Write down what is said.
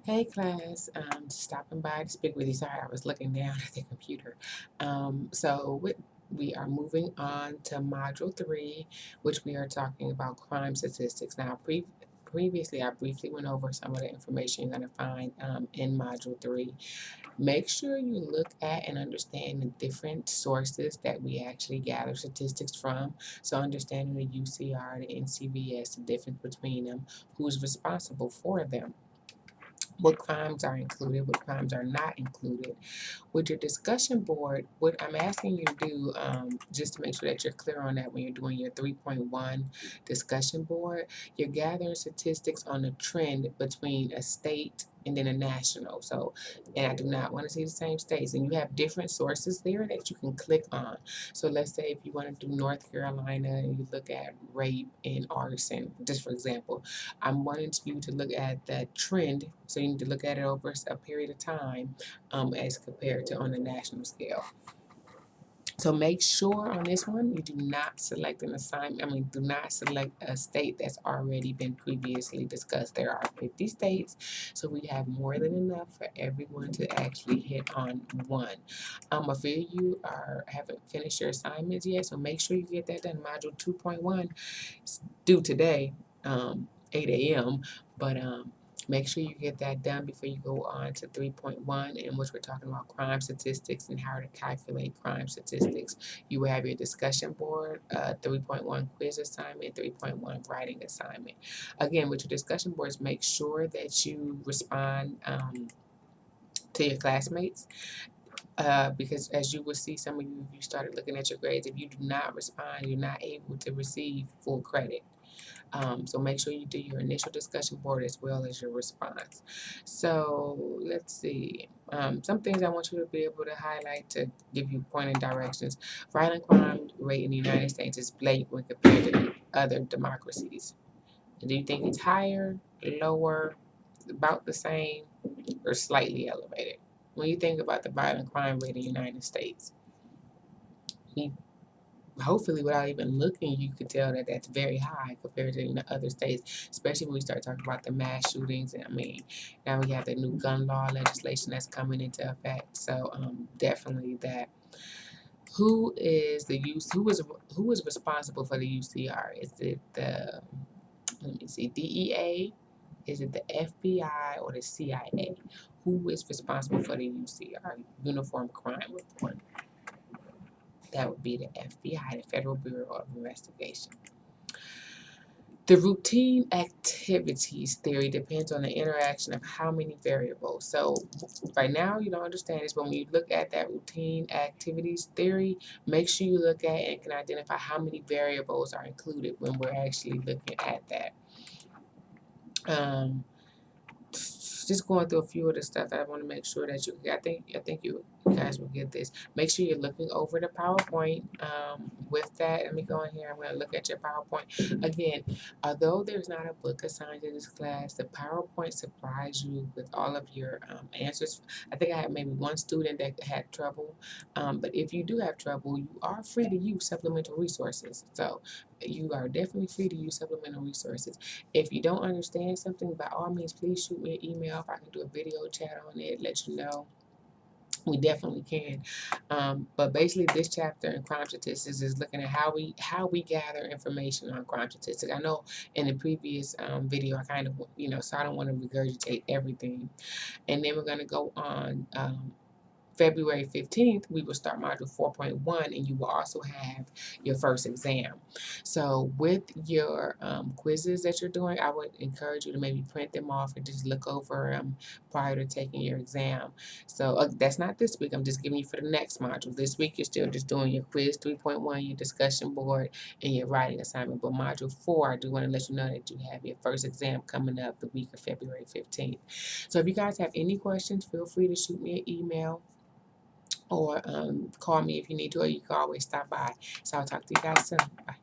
Hey class, stopping by to speak with you. Sorry, I was looking down at the computer. We are moving on to Module 3, which we are talking about crime statistics. Now, previously, I briefly went over some of the information you're going to find in Module 3. Make sure you look at and understand the different sources that we actually gather statistics from. So understanding the UCR, the NCVS, the difference between them, who's responsible for them, what crimes are included, what crimes are not included. With your discussion board, what I'm asking you to do, just to make sure that you're clear on that when you're doing your 3.1 discussion board, you're gathering statistics on the trend between a state and then a national. So, and I do not want to see the same states. And you have different sources there that you can click on. So let's say if you want to do North Carolina and you look at rape and arson, just for example, I'm wanting you to look at that trend. So you need to look at it over a period of time as compared to on a national scale. So make sure on this one you do not select an assignment. Do not select a state that's already been previously discussed. There are 50 states, so we have more than enough for everyone to actually hit on one. A few of you haven't finished your assignments yet, so make sure you get that done. Module 2.1 is due today, 8 a.m. But make sure you get that done before you go on to 3.1, in which we're talking about crime statistics and how to calculate crime statistics. You will have your discussion board, 3.1 quiz assignment, 3.1 writing assignment. Again, with your discussion boards, make sure that you respond to your classmates. Because as you will see, some of you, if you started looking at your grades, if you do not respond, you're not able to receive full credit. So make sure you do your initial discussion board as well as your response. So let's see. Some things I want you to be able to highlight to give you pointing directions. Violent crime rate in the United States is blatant when compared to other democracies. Do you think it's higher, lower, about the same, or slightly elevated? When you think about the violent crime rate in the United States, hopefully without even looking, you could tell that that's very high compared to the other states, especially when we start talking about the mass shootings. And now we have the new gun law legislation that's coming into effect. So definitely that. Who is the use? Who is responsible for the UCR? Is it the DEA? Is it the FBI or the CIA? Who is responsible for the UCR, Uniform Crime Report? That would be the FBI, the Federal Bureau of Investigation. The routine activities theory depends on the interaction of how many variables. So right now you don't understand this, but when you look at that routine activities theory, make sure you look at and can identify how many variables are included when we're actually looking at that. Just going through a few of the stuff that I want to make sure that I think you guys will get this. Make sure you're looking over the PowerPoint. With that, let me go in here. I'm going to look at your PowerPoint. Again, although there's not a book assigned to this class, the PowerPoint supplies you with all of your answers. I think I had maybe one student that had trouble, but if you do have trouble, you are free to use supplemental resources. So you are definitely free to use supplemental resources. If you don't understand something, by all means, please shoot me an email. If I can do a video chat on it, let you know. We definitely can. But basically, this chapter in crime statistics is looking at how we gather information on crime statistics. I know in the previous video, I kind of, so I don't want to regurgitate everything. And then we're going to go on February 15th, we will start module 4.1, and you will also have your first exam. So with your quizzes that you're doing, I would encourage you to maybe print them off and just look over them prior to taking your exam. So that's not this week. I'm just giving you for the next module. This week, you're still just doing your quiz 3.1, your discussion board, and your writing assignment. But module 4, I do want to let you know that you have your first exam coming up the week of February 15th. So if you guys have any questions, feel free to shoot me an email or call me if you need to, or you can always stop by. So I'll talk to you guys soon. Bye.